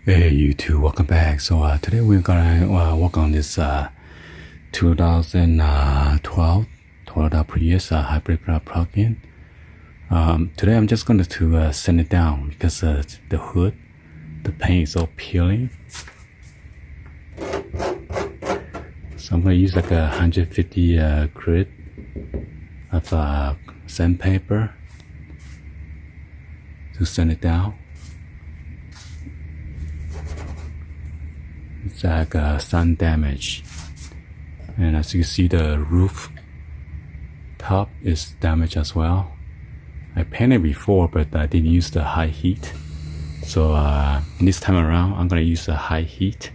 Hey YouTube, welcome back. So today we're gonna work on this 2012 Toyota Prius hybrid plug-in. Today I'm just going to sand it down because the hood, the paint is all peeling. So I'm going to use like a 150 grit of sandpaper to sand it down. It's like sun damage, and as you see, the roof top is damaged as well. I painted before, but I didn't use the high heat. So this time around, I'm gonna use a high heat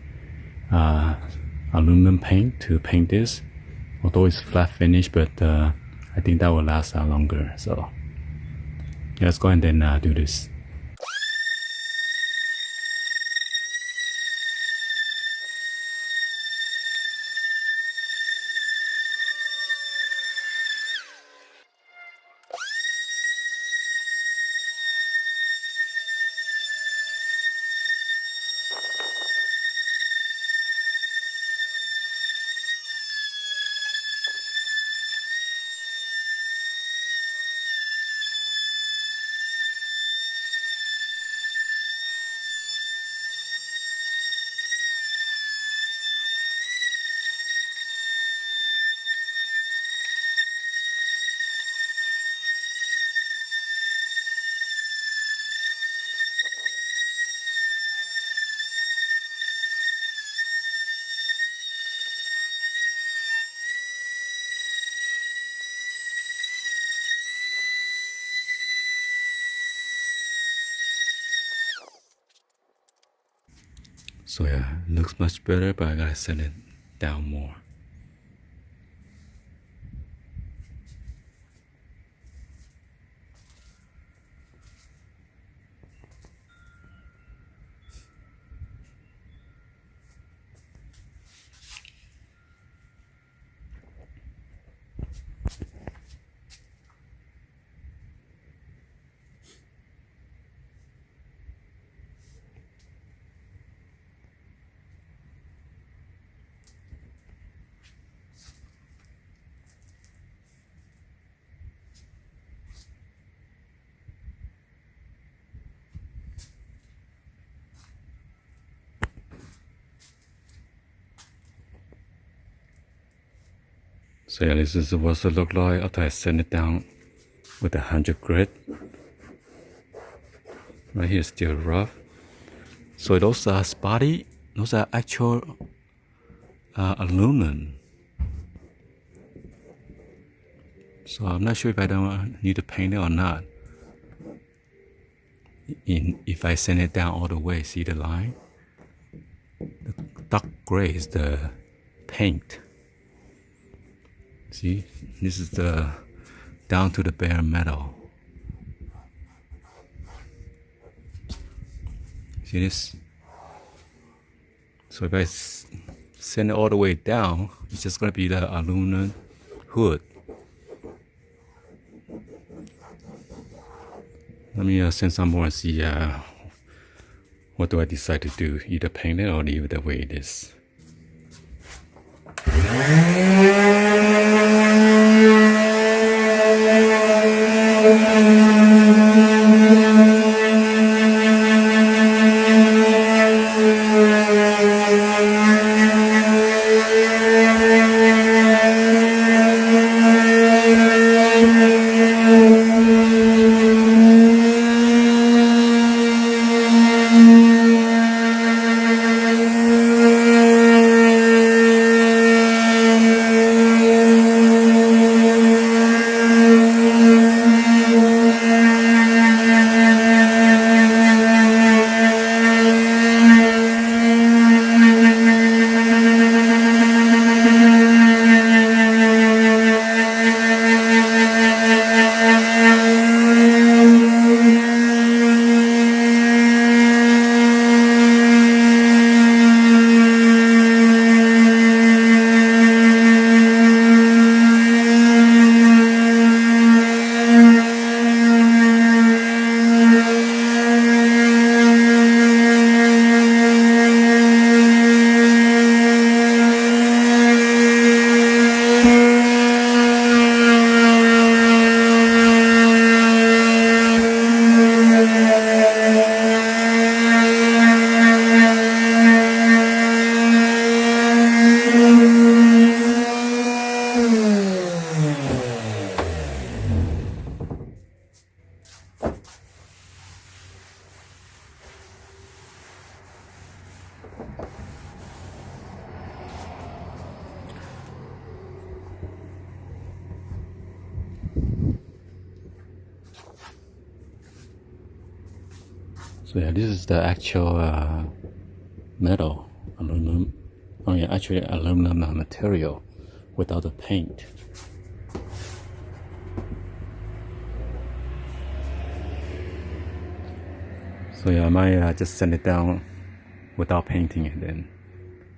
aluminum paint to paint this. Although it's flat finish, but I think that will last longer. So yeah, let's go ahead and do this. So yeah, it looks much better, but I gotta sand it down more. So yeah, this is what it look like after I sand it down with 100 grit. Right here is still rough. So those are spotty, those are actual aluminum. So I'm not sure if I don't need to paint it or not. If I sand it down all the way, see the line? The dark gray is the paint. See, this is the down to the bare metal. See this? So if I send it all the way down, it's just gonna be the aluminum hood. Let me send some more and see what do I decide to do, either paint it or leave it the way it is. So yeah, this is the actual metal, aluminum. Oh yeah, actually aluminum material without the paint. So yeah, I might just sand it down without painting it, then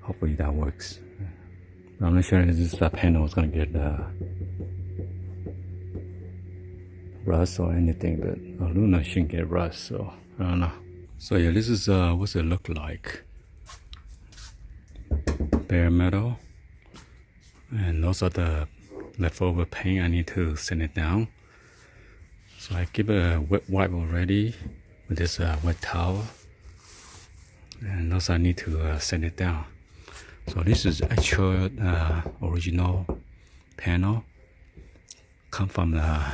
hopefully that works. I'm not sure if this panel is gonna get rust or anything, but aluminum shouldn't get rust, so I don't know. So yeah, this is what's it look like. Bare metal, and those are the leftover paint. I need to sand it down. So I give it a wet wipe already with this wet towel, and also I need to sand it down. So this is actual original panel, come from the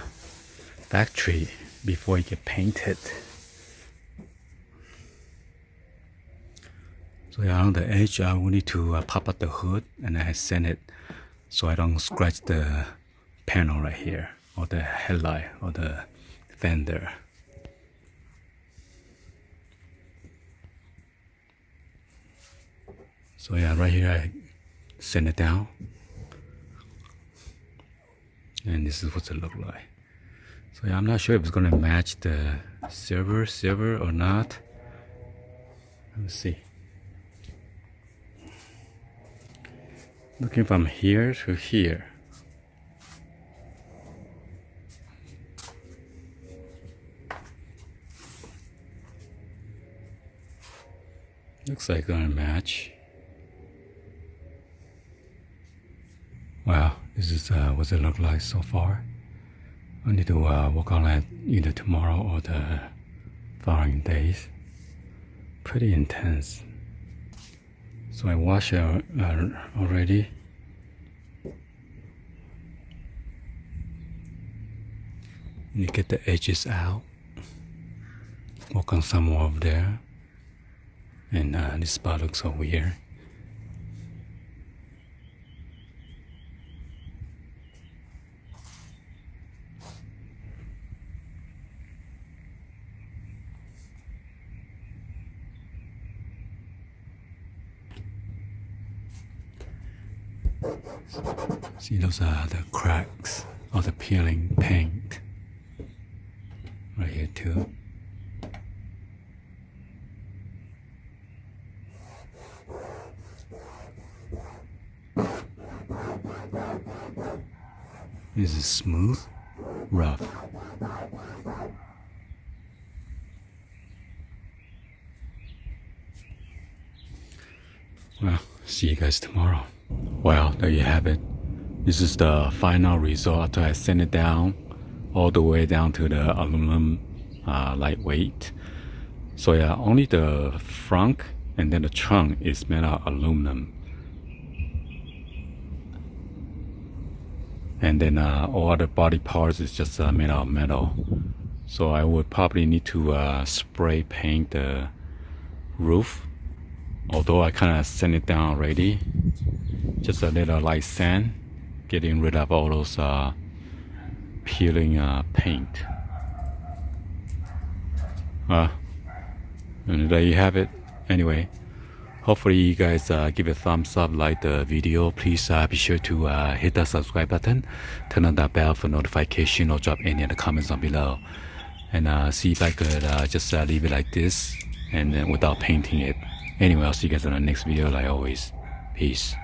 factory before it get painted. So yeah, on the edge I will need to pop up the hood and I sand it so I don't scratch the panel right here, or the headlight, or the fender. So yeah, right here I sand it down, and this is what it look like. So yeah, I'm not sure if it's gonna match the silver or not. Let's see. Looking from here to here. Looks like gonna match. Wow, this is what it look like so far. I need to work on that either tomorrow or the following days. Pretty intense. So I washed it already. You get the edges out. Work on some more over there. And this spot looks so weird. See, those are the cracks of the peeling paint. Right here too. This is smooth, rough. Well, see you guys tomorrow. Well, there you have it. This is the final result after I sand it down all the way down to the aluminum lightweight. So yeah, only the front and then the trunk is made out of aluminum. And then all other body parts is just made out of metal. So I would probably need to spray paint the roof. Although I kind of sand it down already. Just a little light sand, getting rid of all those peeling paint. And there you have it. Anyway, hopefully you guys give a thumbs up, like the video. Please be sure to hit that subscribe button, turn on that bell for notification, or drop any other comments on below. And see if I could just leave it like this, and then without painting it. Anyway, I'll see you guys in the next video like always. Peace.